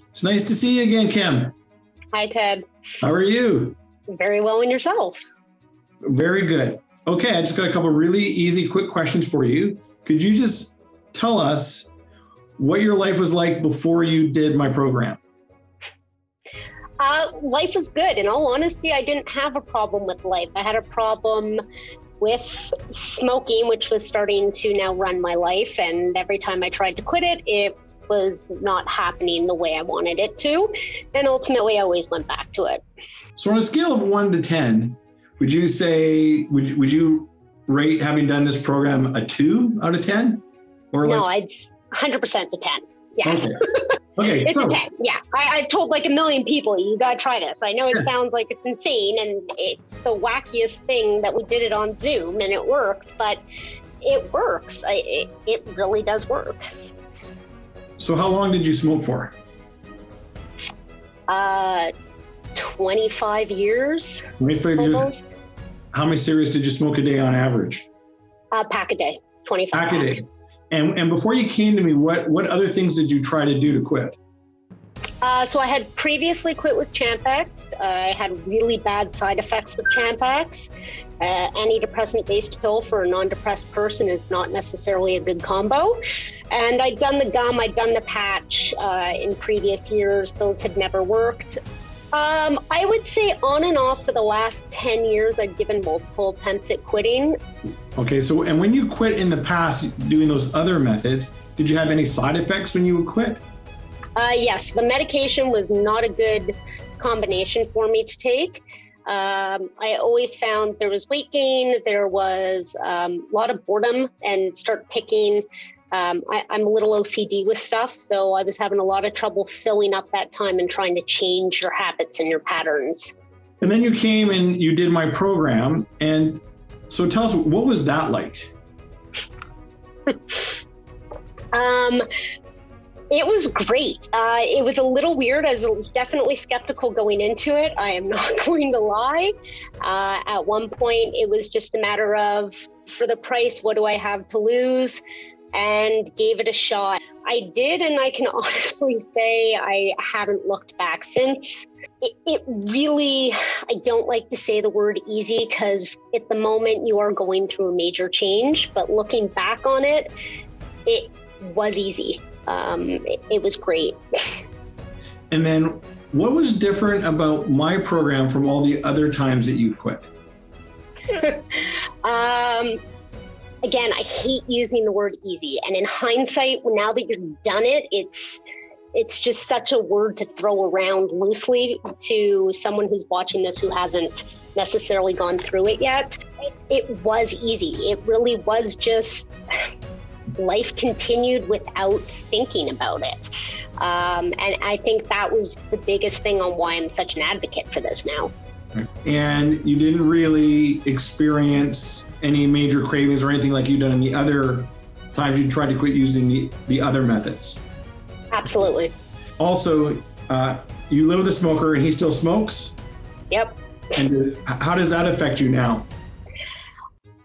It's nice to see you again, Kim. Hi, Ted. How are you? Very well, and yourself? Very good. Okay, I just got a couple really easy, quick questions for you. Could you just tell us what your life was like before you did my program? Life was good. In all honesty, I didn't have a problem with life. I had a problem with smoking, which was starting to now run my life. And every time I tried to quit it, it was not happening the way I wanted it to. And ultimately, I always went back to it. So on a scale of 1 to 10, would you say, would you rate having done this program a 2 out of 10? Or no, I'd 100% a 10. Yeah. Okay. It's a 10. Yeah. I've told like a million people, you got to try this. I know it sounds like it's insane and it's the wackiest thing that we did it on Zoom and it worked, but it works. It really does work. So how long did you smoke for? 25 years. 25 almost. Years. How many cigarettes did you smoke a day on average? A pack a day. 25 pack a day. And before you came to me, what other things did you try to do to quit? So I had previously quit with Champax. I had really bad side effects with Champax. Antidepressant-based pill for a non-depressed person is not necessarily a good combo. And I'd done the gum, I'd done the patch in previous years. Those had never worked. I would say on and off for the last 10 years, I'd given multiple attempts at quitting. Okay, so and when you quit in the past doing those other methods, did you have any side effects when you would quit? Yes, the medication was not a good combination for me to take. I always found there was weight gain, there was a lot of boredom and start picking. I'm a little OCD with stuff, so I was having a lot of trouble filling up that time and trying to change your habits and your patterns. And then you came and you did my program. And so tell us, what was that like? It was great. It was a little weird. I was definitely skeptical going into it. I am not going to lie. At one point, it was just a matter of, for the price, what do I have to lose? And gave it a shot. I did, and I can honestly say I haven't looked back since. It really, I don't like to say the word easy because at the moment you are going through a major change, but looking back on it, it was easy. It was great. And then what was different about my program from all the other times that you quit? Again, I hate using the word easy. And in hindsight, now that you've done it, it's just such a word to throw around loosely to someone who's watching this who hasn't necessarily gone through it yet. It was easy. It really was just life continued without thinking about it. And I think that was the biggest thing on why I'm such an advocate for this now. And you didn't really experience any major cravings or anything like you've done in the other times you tried to quit using the other methods? Absolutely. Also, you live with a smoker and he still smokes? Yep. And how does that affect you now?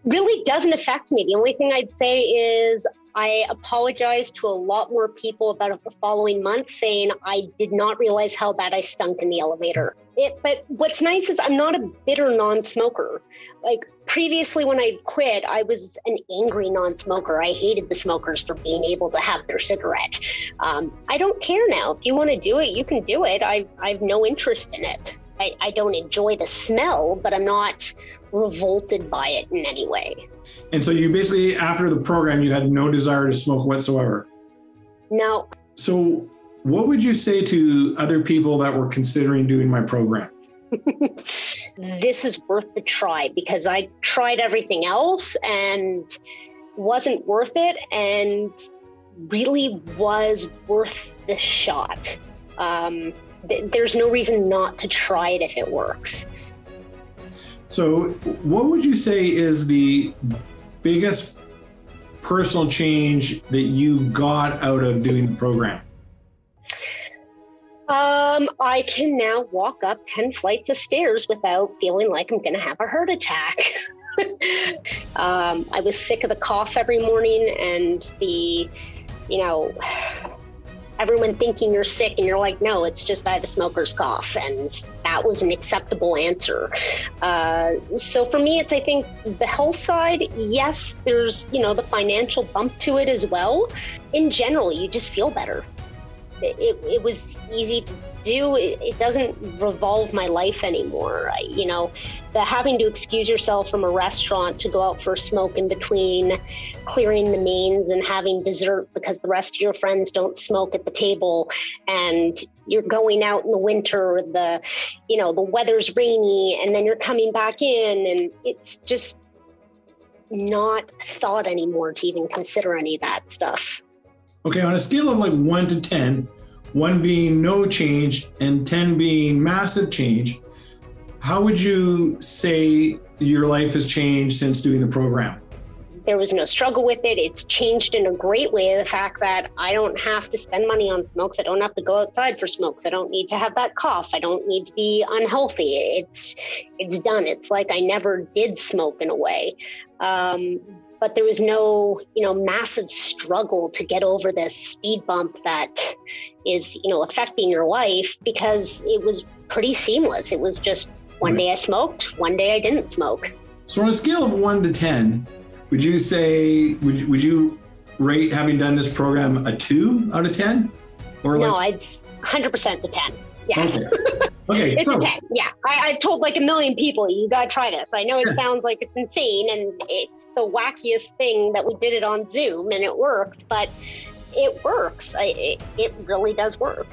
Really doesn't affect me. The only thing I'd say is I apologized to a lot more people about the following month saying I did not realize how bad I stunk in the elevator. But what's nice is I'm not a bitter non-smoker. Like previously when I quit, I was an angry non-smoker. I hated the smokers for being able to have their cigarette. I don't care now. If you want to do it, you can do it. I've no interest in it. I don't enjoy the smell, but I'm not revolted by it in any way. And so you basically, after the program, you had no desire to smoke whatsoever? No. So what would you say to other people that were considering doing my program? This is worth the try because I tried everything else and wasn't worth it and really was worth the shot. There's no reason not to try it if it works. So what would you say is the biggest personal change that you got out of doing the program? I can now walk up 10 flights of stairs without feeling like I'm going to have a heart attack. I was sick of the cough every morning and the everyone thinking you're sick and you're like, no, it's just I have a smoker's cough. And that was an acceptable answer. So for me, it's, I think the health side, yes, there's, the financial bump to it as well. In general, you just feel better. It was easy to do. It doesn't revolve my life anymore. The having to excuse yourself from a restaurant to go out for a smoke in between clearing the mains and having dessert because the rest of your friends don't smoke at the table, and you're going out in the winter, the weather's rainy, and then you're coming back in, and it's just not thought anymore to even consider any of that stuff. Okay, on a scale of like 1 to 10, 1 being no change and 10 being massive change, how would you say your life has changed since doing the program? There was no struggle with it. It's changed in a great way. The fact that I don't have to spend money on smokes. I don't have to go outside for smokes. I don't need to have that cough. I don't need to be unhealthy. It's done. It's like I never did smoke in a way. But there was no, massive struggle to get over this speed bump that is, affecting your life, because it was pretty seamless. It was just one day I smoked, one day I didn't smoke. So on a scale of 1 to 10, would you say, would you rate having done this program a 2 out of 10? Or no, I'd 100% a 10. Yeah. Okay. It's a 10. Yeah. I've told like a million people, you got to try this. I know it sounds like it's insane and it's the wackiest thing that we did it on Zoom and it worked, but it works. It really does work.